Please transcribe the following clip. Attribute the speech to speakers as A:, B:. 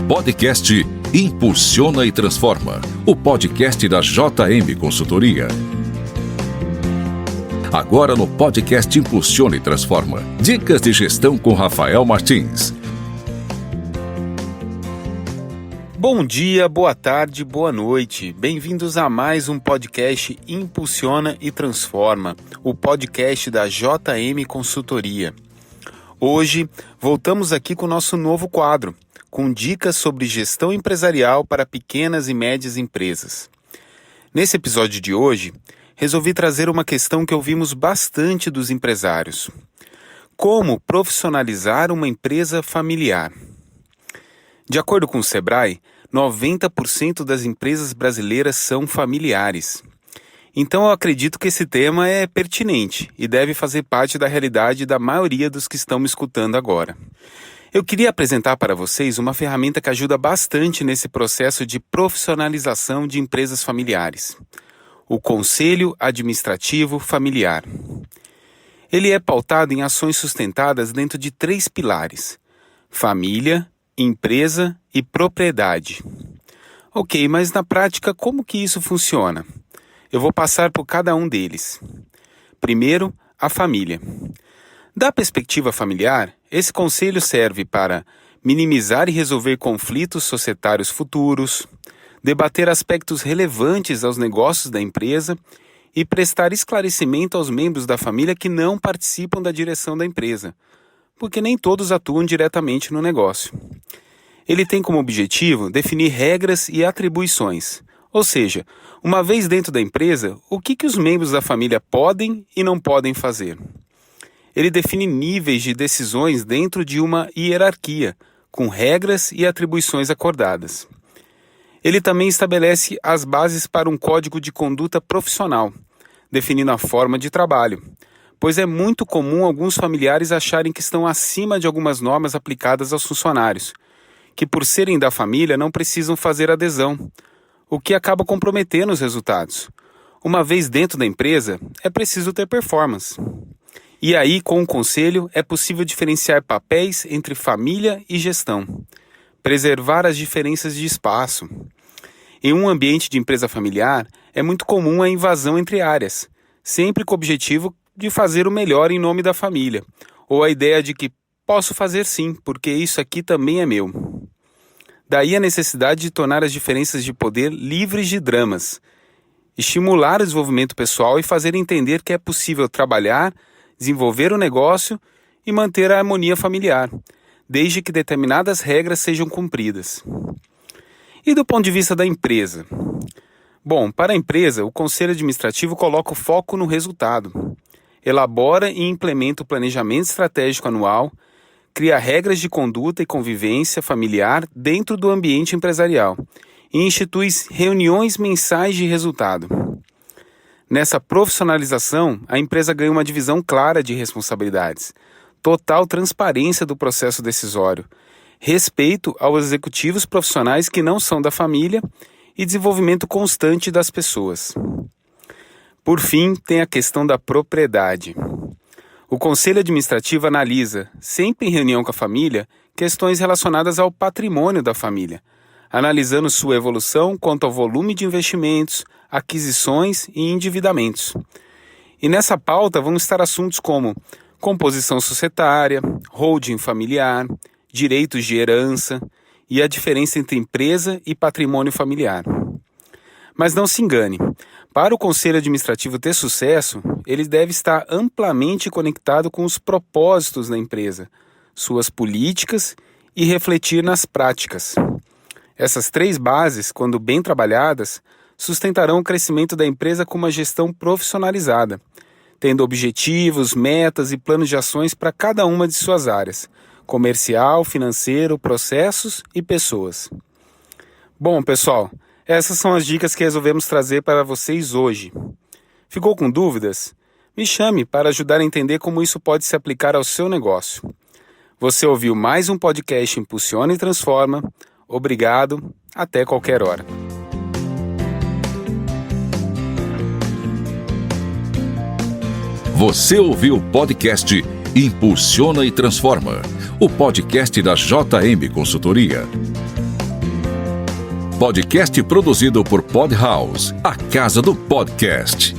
A: Podcast Impulsiona e Transforma, o podcast da JM Consultoria. Agora no podcast Impulsiona e Transforma, dicas de gestão com Rafael Martins.
B: Bom dia, boa tarde, boa noite. Bem-vindos a mais um podcast Impulsiona e Transforma, o podcast da JM Consultoria. Hoje, voltamos aqui com o nosso novo quadro, com dicas sobre gestão empresarial para pequenas e médias empresas. Nesse episódio de hoje, resolvi trazer uma questão que ouvimos bastante dos empresários. Como profissionalizar uma empresa familiar? De acordo com o Sebrae, 90% das empresas brasileiras são familiares. Então eu acredito que esse tema é pertinente e deve fazer parte da realidade da maioria dos que estão me escutando agora. Eu queria apresentar para vocês uma ferramenta que ajuda bastante nesse processo de profissionalização de empresas familiares: o Conselho Administrativo Familiar. Ele é pautado em ações sustentadas dentro de 3 pilares: família, empresa e propriedade. Ok, mas na prática como que isso funciona? Eu vou passar por cada um deles. Primeiro, a família. Da perspectiva familiar, esse conselho serve para minimizar e resolver conflitos societários futuros, debater aspectos relevantes aos negócios da empresa e prestar esclarecimento aos membros da família que não participam da direção da empresa, porque nem todos atuam diretamente no negócio. Ele tem como objetivo definir regras e atribuições, ou seja, uma vez dentro da empresa, o que os membros da família podem e não podem fazer. Ele define níveis de decisões dentro de uma hierarquia, com regras e atribuições acordadas. Ele também estabelece as bases para um código de conduta profissional, definindo a forma de trabalho, pois é muito comum alguns familiares acharem que estão acima de algumas normas aplicadas aos funcionários, que por serem da família não precisam fazer adesão, o que acaba comprometendo os resultados. Uma vez dentro da empresa, é preciso ter performance. E aí, com o conselho, é possível diferenciar papéis entre família e gestão, preservar as diferenças de espaço. Em um ambiente de empresa familiar, é muito comum a invasão entre áreas, sempre com o objetivo de fazer o melhor em nome da família, ou a ideia de que posso fazer sim, porque isso aqui também é meu. Daí a necessidade de tornar as diferenças de poder livres de dramas, estimular o desenvolvimento pessoal e fazer entender que é possível trabalhar, desenvolver o negócio e manter a harmonia familiar, desde que determinadas regras sejam cumpridas. E do ponto de vista da empresa? Bom, para a empresa, o Conselho Administrativo coloca o foco no resultado, elabora e implementa o planejamento estratégico anual, cria regras de conduta e convivência familiar dentro do ambiente empresarial e institui reuniões mensais de resultado. Nessa profissionalização, a empresa ganha uma divisão clara de responsabilidades, total transparência do processo decisório, respeito aos executivos profissionais que não são da família e desenvolvimento constante das pessoas. Por fim, tem a questão da propriedade. O Conselho Administrativo analisa, sempre em reunião com a família, questões relacionadas ao patrimônio da família, analisando sua evolução quanto ao volume de investimentos, aquisições e endividamentos. E nessa pauta vão estar assuntos como composição societária, holding familiar, direitos de herança e a diferença entre empresa e patrimônio familiar. Mas não se engane, para o Conselho Administrativo ter sucesso, ele deve estar amplamente conectado com os propósitos da empresa, suas políticas e refletir nas práticas. Essas 3 bases, quando bem trabalhadas, sustentarão o crescimento da empresa com uma gestão profissionalizada, tendo objetivos, metas e planos de ações para cada uma de suas áreas: comercial, financeiro, processos e pessoas. Bom, pessoal, essas são as dicas que resolvemos trazer para vocês hoje. Ficou com dúvidas? Me chame para ajudar a entender como isso pode se aplicar ao seu negócio. Você ouviu mais um podcast Impulsiona e Transforma. Obrigado, até qualquer hora.
A: Você ouviu o podcast Impulsiona e Transforma, o podcast da JM Consultoria. podcast produzido por Podhouse, a casa do podcast.